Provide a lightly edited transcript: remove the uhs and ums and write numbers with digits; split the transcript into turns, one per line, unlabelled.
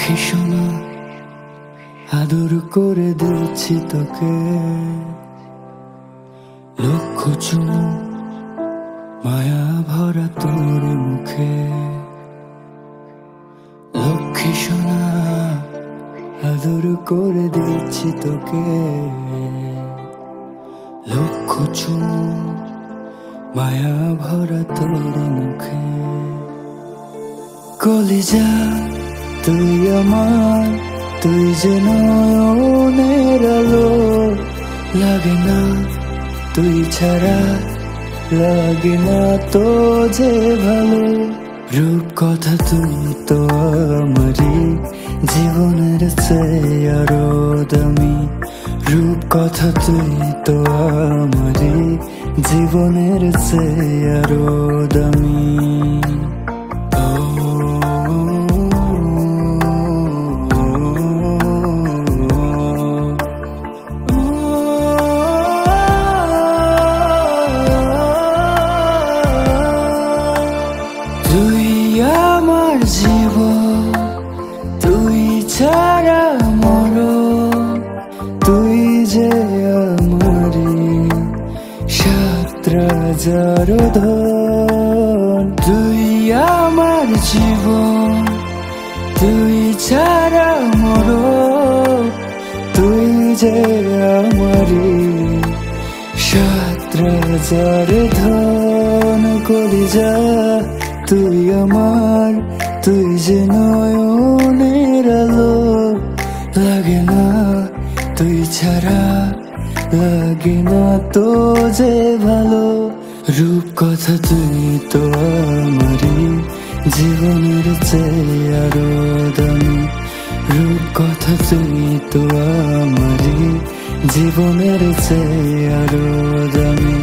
লক্ষ্মী সোনা আদর করে দিচ্ছি তোকে, লক্ষ চুমু মায়া ভরা তোর মুখে। লক্ষ্মী সোনা আদর করে দিচ্ছি তোকে, লক্ষ চুমু মায়া ভরা তোর মুখে। কলিজা তুই আমার, তুই যে নয়নের আলো, লাগে না তুই ছাড়া, লাগে না তো যে ভালো। রূপ কথা তুই তো আমারই জীবনের চেয়ে আরো দামি, রূপ কথা তুই তো আমারই জীবনের চেয়ে আরো দামি। তুই আমার জীবন, তুই ছাড়া মরণ, তুই যে আমারি সাত রাজার ধন। তুই আমার জীবন, তুই ছাড়া মরণ, তুই যে আমারি সাত রাজার ধন। কলিজা তুই আমার, তুই যে নয়নের আলো, লাগে না তুই ছাড়া, লাগে না তো যে ভালো। রূপ কথা তুই তো আমারই জীবনের চেয়ে আরো দামি, রূপ কথা তুই তো আমারই জীবনের চেয়ে আরো দামি।